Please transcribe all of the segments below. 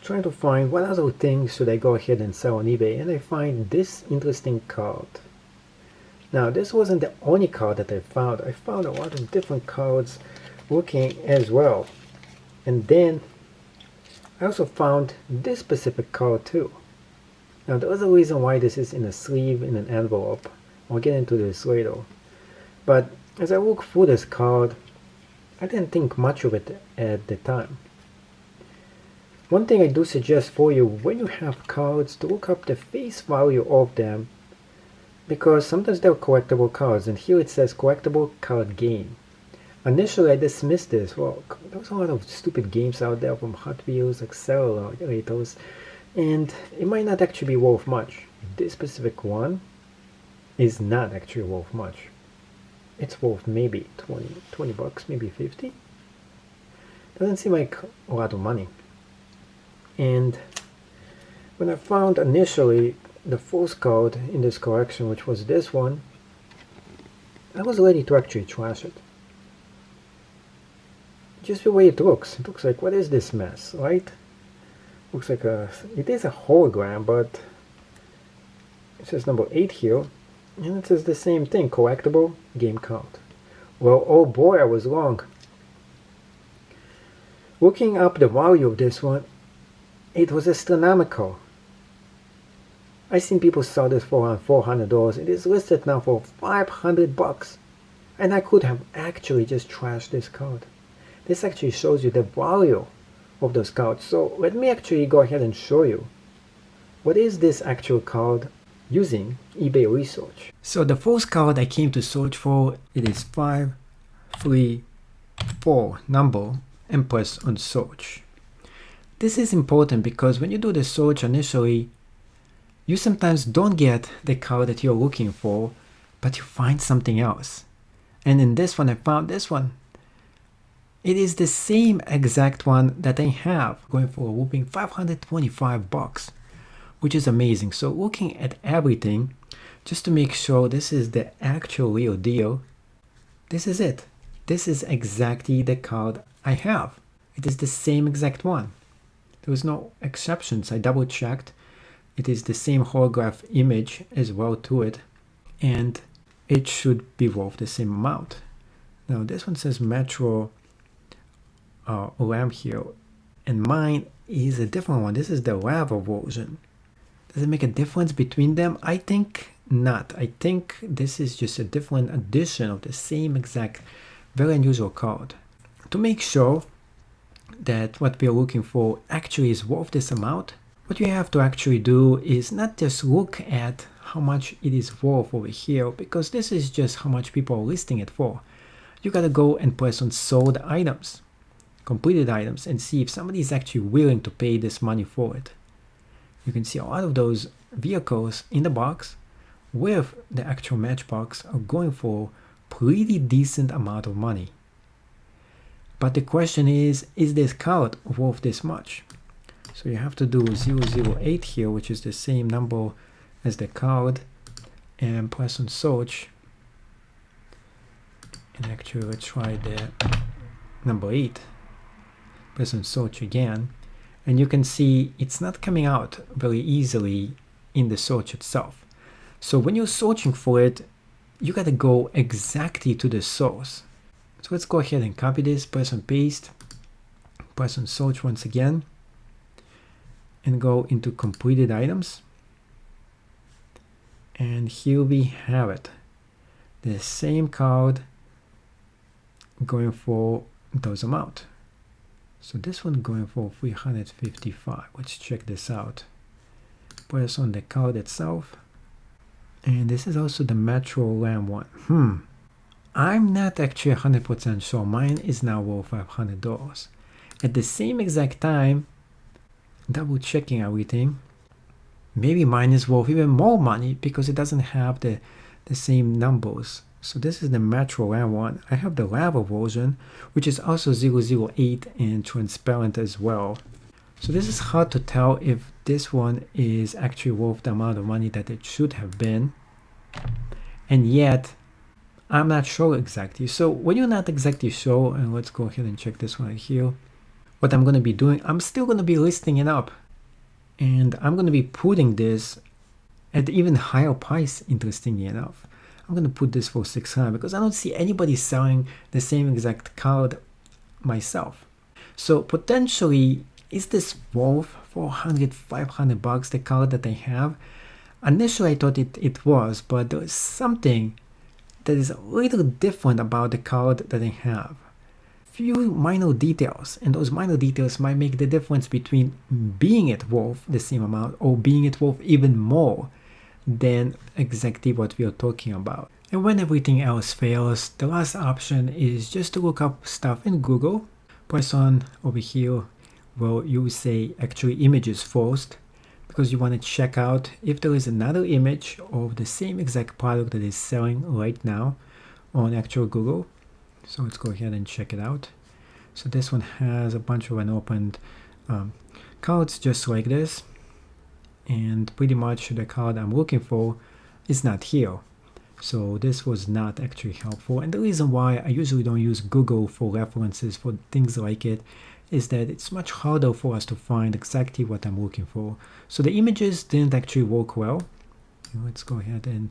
trying to find what other things should I go ahead and sell on eBay, and I find this interesting card. Now this wasn't the only card that I found. I found a lot of different cards looking as well. And then I also found this specific card too. Now there was a reason why this is in a sleeve in an envelope. I'll get into this later. But as I look through this card, I didn't think much of it at the time. One thing I do suggest for you when you have cards to look up the face value of them, because sometimes they're collectible cards, and here it says collectible card game. Initially I dismissed this. Well, there's a lot of stupid games out there from Hot Wheels, accelerators, and it might not actually be worth much. This specific one is not actually worth much. It's worth maybe 20 bucks, maybe 50. Doesn't seem like a lot of money. And when I found initially the first card in this collection, which was this one, I was ready to actually trash it. Just the way it looks like, what is this mess, right? Looks like it is a hologram, but it says number 8 here, and it says the same thing, collectible game card. Well, oh boy, I was wrong. Looking up the value of this one, it was astronomical. I seen people sell this for around $400. It is listed now for 500 bucks. And I could have actually just trashed this card. This actually shows you the value of those cards. So let me actually go ahead and show you what is this actual card using eBay research. So the first card I came to search for, it is 534 number and press on search. This is important because when you do the search initially, you sometimes don't get the card that you're looking for, but you find something else. And in this one, I found this one. It is the same exact one that I have, going for a whooping 525 bucks, which is amazing. So looking at everything, just to make sure this is the actual real deal, this is it. This is exactly the card I have. It is the same exact one. There was no exceptions. I double checked. It is the same holograph image as well to it, and it should be worth the same amount. Now this one says Metro RAM here, and mine is a different one. This is the lava version. Does it make a difference between them? I think not. I think this is just a different edition of the same exact very unusual card. To make sure that what we are looking for actually is worth this amount, what you have to actually do is not just look at how much it is worth over here, because this is just how much people are listing it for. You gotta go and press on sold items, completed items, and see if somebody is actually willing to pay this money for it. You can see a lot of those vehicles in the box with the actual matchbox are going for pretty decent amount of money. But the question is this card worth this much? So you have to do 008 here, which is the same number as the card, and press on search. And actually, let's try the number 8. Press on search again, and you can see it's not coming out very easily in the search itself. So when you're searching for it, you gotta go exactly to the source. So let's go ahead and copy this, press on paste, press on search once again, and go into completed items. And here we have it. The same card going for those amount. So this one going for 355. Let's check this out. Press on the card itself. And this is also the Metro RAM one. I'm not actually 100% sure. Mine is now worth $500. At the same exact time, double checking everything, maybe mine is worth even more money because it doesn't have the same numbers. So this is the Metro RAM one. I have the lava version, which is also 008 and transparent as well. So this is hard to tell if this one is actually worth the amount of money that it should have been. And yet, I'm not sure exactly. So when you're not exactly sure, and let's go ahead and check this one right here. what I'm going to be doing, I'm still going to be listing it up. And I'm going to be putting this at even higher price, interestingly enough. I'm going to put this for 600 because I don't see anybody selling the same exact card myself. So potentially, is this worth 400, 500 bucks, the card that I have? Initially I thought it was, but there is something that is a little different about the card that I have. Few minor details, and those minor details might make the difference between being it worth the same amount or being it worth even more than exactly what we are talking about. And when everything else fails, the last option is just to look up stuff in Google. Press on over here where you say actually images first, because you want to check out if there is another image of the same exact product that is selling right now on actual Google. So let's go ahead and check it out. So this one has a bunch of unopened cards just like this, and pretty much the card I'm looking for is not here. So this was not actually helpful, and the reason why I usually don't use Google for references for things like it is that it's much harder for us to find exactly what I'm looking for. So the images didn't actually work well. Let's go ahead and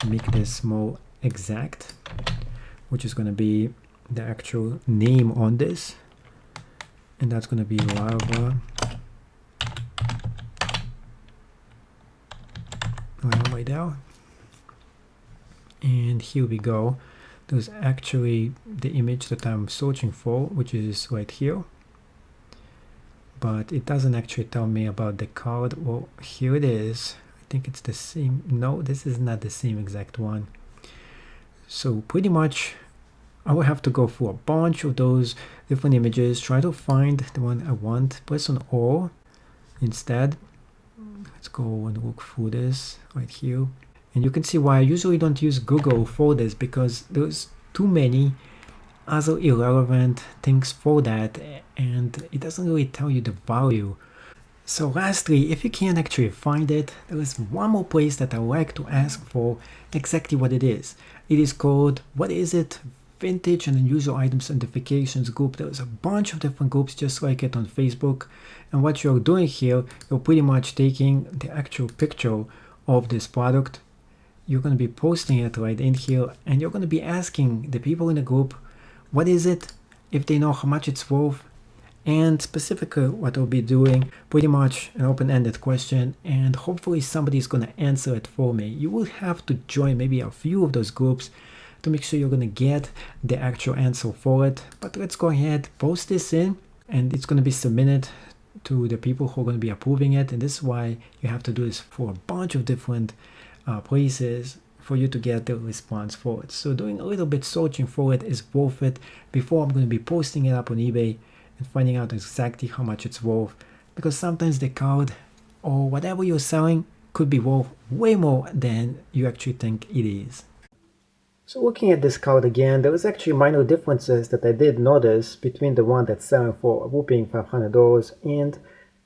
make this more exact, which is going to be the actual name on this, and that's going to be lava right there. And here we go. There's actually the image that I'm searching for, which is right here, but it doesn't actually tell me about the card. Well, here it is. I think it's the same. No, this is not the same exact one. So pretty much I will have to go through a bunch of those different images, try to find the one I want, press on all instead. Let's go and look through this right here. And you can see why I usually don't use Google for this, because there's too many other irrelevant things for that, and it doesn't really tell you the value. So lastly, if you can't actually find it, there is one more place that I like to ask for exactly what it is. It is called, what is it? Vintage and Unusual Items Identifications group. There's a bunch of different groups just like it on Facebook, and what you're doing here, you're pretty much taking the actual picture of this product. You're going to be posting it right in here, and you're going to be asking the people in the group, what is it, if they know how much it's worth, and specifically what we'll be doing, pretty much an open-ended question, and hopefully somebody is going to answer it for me. You will have to join maybe a few of those groups to make sure you're going to get the actual answer for it. But let's go ahead, post this in, and it's going to be submitted to the people who are going to be approving it. And this is why you have to do this for a bunch of different places for you to get the response for it. So doing a little bit searching for it is worth it before I'm going to be posting it up on eBay and finding out exactly how much it's worth, because sometimes the card or whatever you're selling could be worth way more than you actually think it is. So looking at this card again, there is actually minor differences that I did notice between the one that's selling for a whopping $500 and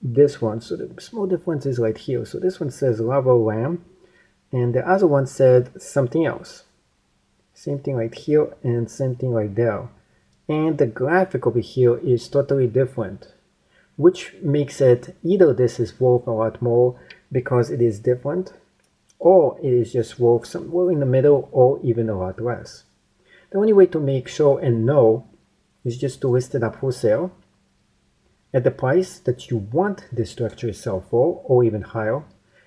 this one. So the small difference is right here. So this one says Lava Lamb, and the other one said something else. Same thing right here and same thing right there. And the graphic over here is totally different, which makes it either this is worth a lot more because it is different, or it is just worth somewhere in the middle, or even a lot less. The only way to make sure and know is just to list it up for sale at the price that you want this to actually sell for, or even higher,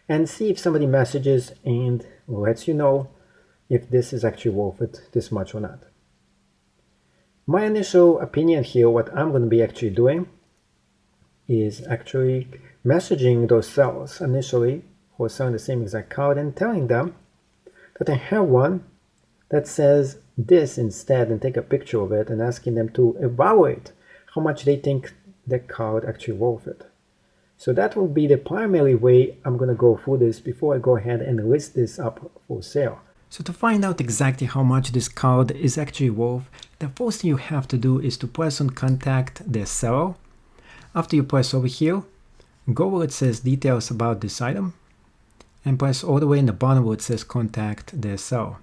and see if somebody messages and lets you know if this is actually worth it this much or not. My initial opinion here, what I'm going to be actually doing is actually messaging those sellers initially who are selling the same exact card and telling them that I have one that says this instead, and take a picture of it and asking them to evaluate how much they think the card actually worth it. So that will be the primary way I'm going to go through this before I go ahead and list this up for sale. So to find out exactly how much this card is actually worth, the first thing you have to do is to press on contact the seller. After you press over here, go where it says details about this item, and press all the way in the bottom where it says contact the seller.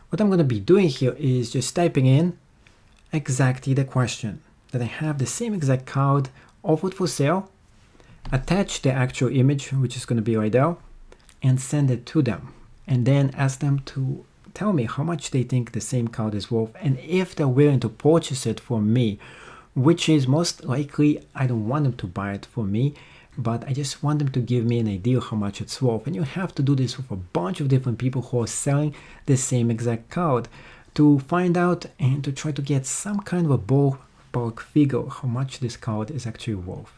What I'm going to be doing here is just typing in exactly the question. that I have the same exact card offered for sale, attach the actual image, which is going to be right there, and send it to them. And then ask them to tell me how much they think the same card is worth, and if they're willing to purchase it from me, which is most likely I don't want them to buy it from me, but I just want them to give me an idea how much it's worth. And you have to do this with a bunch of different people who are selling the same exact card to find out and to try to get some kind of a ballpark figure how much this card is actually worth.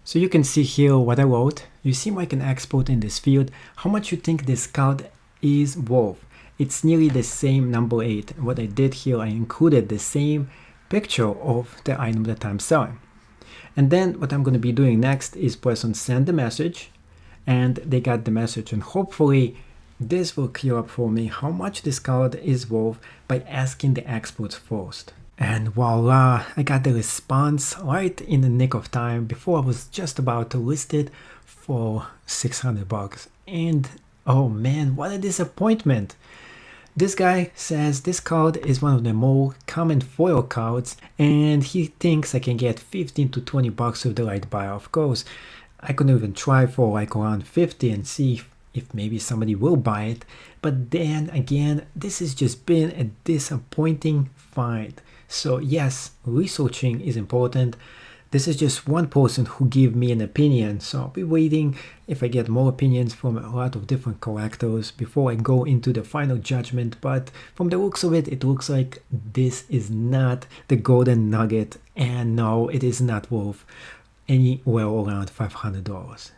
So you can see here what I wrote. You see I can export in this field how much you think this card is worth. It's nearly the same number 8. And what I did here, I included the same picture of the item that I'm selling. And then what I'm going to be doing next is press on send the message, and they got the message, and hopefully this will clear up for me how much this card is worth by asking the experts first. And voila, I got the response right in the nick of time before I was just about to list it for $600. And oh man, what a disappointment. This guy says this card is one of the more common foil cards, and he thinks I can get 15 to 20 bucks with the right buyer. Of course, I could even try for like around 50 and see if maybe somebody will buy it. But then again, this has just been a disappointing find. So yes, researching is important. This is just one person who gave me an opinion, so I'll be waiting if I get more opinions from a lot of different collectors before I go into the final judgment. But from the looks of it, it looks like this is not the golden nugget, and no, it is not worth anywhere around $500.